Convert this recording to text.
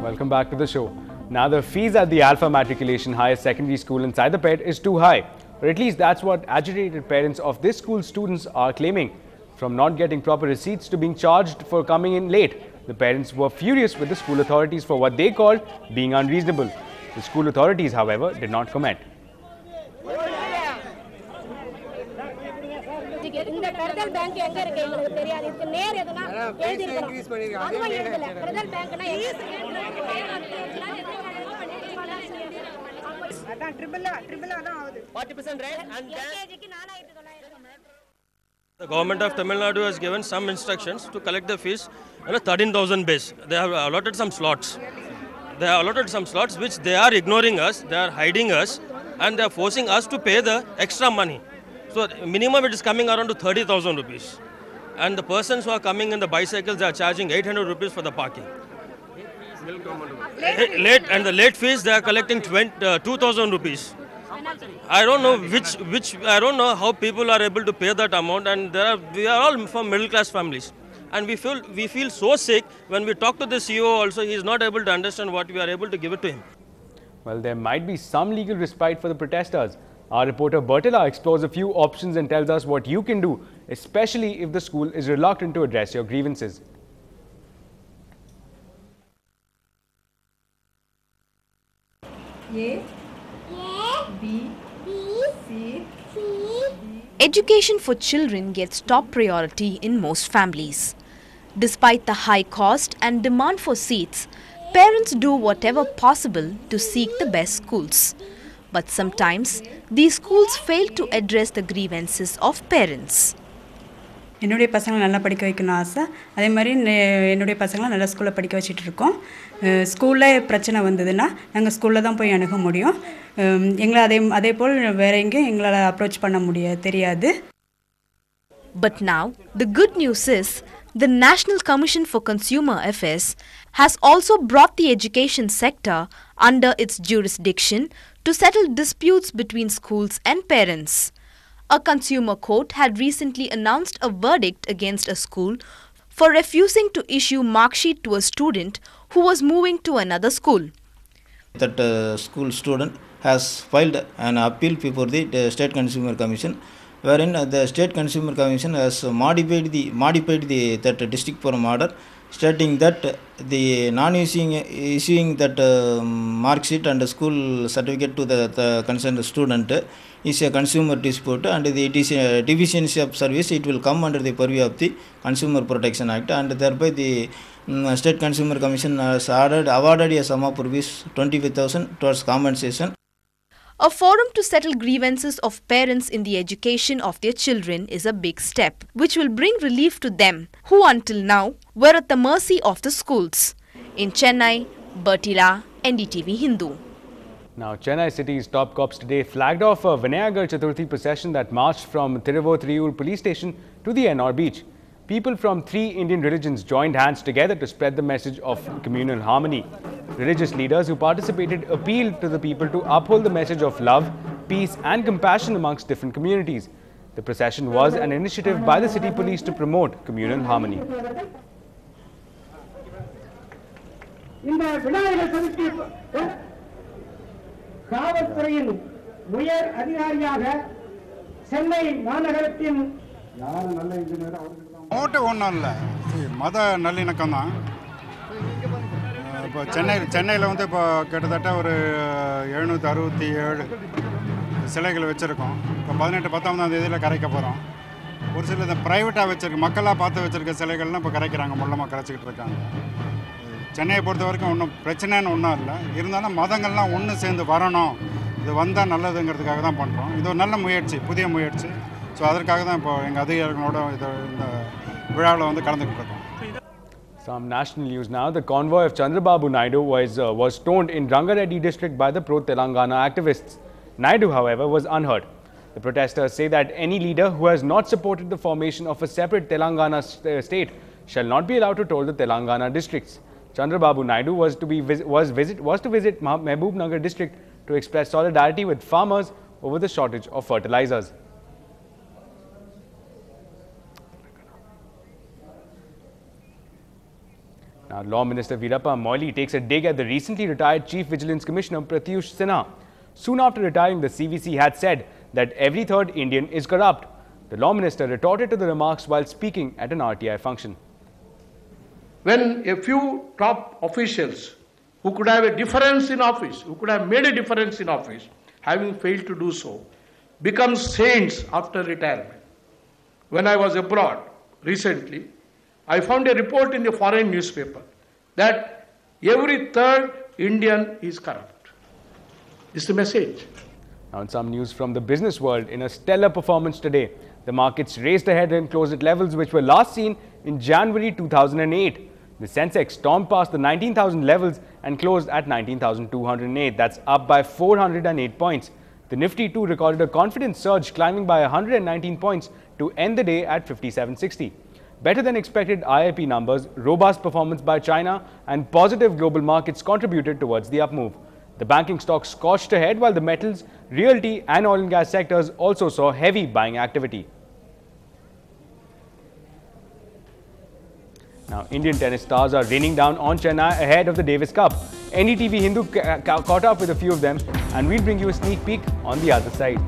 Welcome back to the show. Now the fees at the Alpha Matriculation Higher Secondary School in Saidapet is too high, or at least that's what agitated parents of this school's students are claiming. From not getting proper receipts to being charged for coming in late, the parents were furious with the school authorities for what they called being unreasonable. The school authorities, however, did not comment. The government of Tamil Nadu has given some instructions to collect the fees on a 13,000 base. They have allotted some slots. They have allotted some slots which they are ignoring us, they are hiding us, and they are forcing us to pay the extra money. So minimum it is coming around to 30,000 rupees. And the persons who are coming in the bicycles, they are charging 800 rupees for the parking. And the late fees, they are collecting 2,000 rupees. I don't know I don't know how people are able to pay that amount, and we are all from middle class families. And we feel so sick when we talk to the CEO also, he is not able to understand what we are able to give it to him. Well, there might be some legal respite for the protesters. Our reporter Bertilla explores a few options and tells us what you can do, especially if the school is reluctant to address your grievances. A, B, C, D. Education for children gets top priority in most families. Despite the high cost and demand for seats, parents do whatever possible to seek the best schools. But sometimes, these schools fail to address the grievances of parents. என்னுடைய பசங்களை நல்லா படிக்க வைக்கணும் ஆசை. அதே மாதிரி என்னுடைய பசங்களை நல்ல ஸ்கூலில் படிக்க வச்சிட்டு இருக்கோம். ஸ்கூலில் பிரச்சனை வந்ததுன்னா நாங்கள் ஸ்கூலில் தான் போய் அணுக முடியும். எங்களை அதே போல் வேற எங்கேயும் எங்களால் அப்ரோச் பண்ண தெரியாது. But now, the good news is, the National Commission for Consumer Affairs has also brought the education sector under its jurisdiction to settle disputes between schools and parents. A consumer court had recently announced a verdict against a school for refusing to issue mark sheet to a student who was moving to another school. That school student has filed an appeal before the State Consumer Commission, wherein the State Consumer Commission has modified that district forum order, stating that the issuing that mark sheet and school certificate to the concerned student is a consumer dispute, and it is a deficiency of service. It will come under the purview of the Consumer Protection Act, and thereby the State Consumer Commission has awarded a sum of rupees 25,000 towards compensation. A forum to settle grievances of parents in the education of their children is a big step, which will bring relief to them, who until now were at the mercy of the schools. In Chennai, Bertilla, NDTV Hindu. Now, Chennai City's top cops today flagged off a Vinayagar Chaturthi procession that marched from Tiruvothriyur police station to the NR beach. People from 3 Indian religions joined hands together to spread the message of communal harmony. Religious leaders who participated appealed to the people to uphold the message of love, peace and compassion amongst different communities. The procession was an initiative by the city police to promote communal harmony. ஓட்டு ஒன்றும் இல்லை, மத நல்லிணக்கம் தான். இப்போ சென்னையில் வந்து இப்போ கிட்டத்தட்ட ஒரு 767 சிலைகள் வச்சுருக்கோம். இப்போ 18-19ஆம் தேதியில் கரைக்க போகிறோம். ஒரு சில இந்த ப்ரைவேட்டாக வச்சுருக்கு, மக்களாக பார்த்து வச்சுருக்க சிலைகள்லாம் இப்போ கரைக்கிறாங்க, மொல்லமாக கரைச்சிக்கிட்டு இருக்காங்க. சென்னையை பொறுத்த வரைக்கும் ஒன்றும் பிரச்சனைன்னு ஒன்றும் இல்லை. இருந்தாலும் மதங்கள்லாம் ஒன்று சேர்ந்து வரணும், இது வந்தால் நல்லதுங்கிறதுக்காக தான் பண்ணுறோம். இது ஒரு நல்ல முயற்சி, புதிய முயற்சி. ஸோ அதற்காக தான் இப்போ எங்கள் அதிகாரிகளோட இந்த விழாவில் வந்து கலந்துக்கிட்டு இருக்கோம். Some national news now. The convoy of Chandrababu Naidu was stoned in Rangareddy district by the pro-Telangana activists. Naidu, however, was unhurt. The protesters say that any leader who has not supported the formation of a separate Telangana state shall not be allowed to tour the Telangana districts. Chandrababu Naidu was to visit Mehboob Nagar district to express solidarity with farmers over the shortage of fertilizers. Now, Law Minister Veerappa Moily takes a dig at the recently retired Chief Vigilance Commissioner Pratyush Sinha. Soon after retiring, the CVC had said that every third Indian is corrupt. The Law Minister retorted to the remarks while speaking at an RTI function. When a few top officials who could have a difference in office, who could have made a difference in office, having failed to do so, become saints after retirement. When I was abroad recently, I found a report in the foreign newspaper that every third Indian is corrupt. This is the message. Now, in some news from the business world, in a stellar performance today, the markets raced ahead and closed at levels which were last seen in January 2008. The Sensex stormed past the 19,000 levels and closed at 19,208. That's up by 408 points. The Nifty too recorded a confident surge, climbing by 119 points to end the day at 5760. Better than expected IIP numbers, robust performance by China and positive global markets contributed towards the up move. The banking stocks scorched ahead while the metals, realty and oil and gas sectors also saw heavy buying activity. Now, Indian tennis stars are raining down on Chennai ahead of the Davis Cup. NDTV Hindu caught up with a few of them, and we'll bring you a sneak peek on the other side.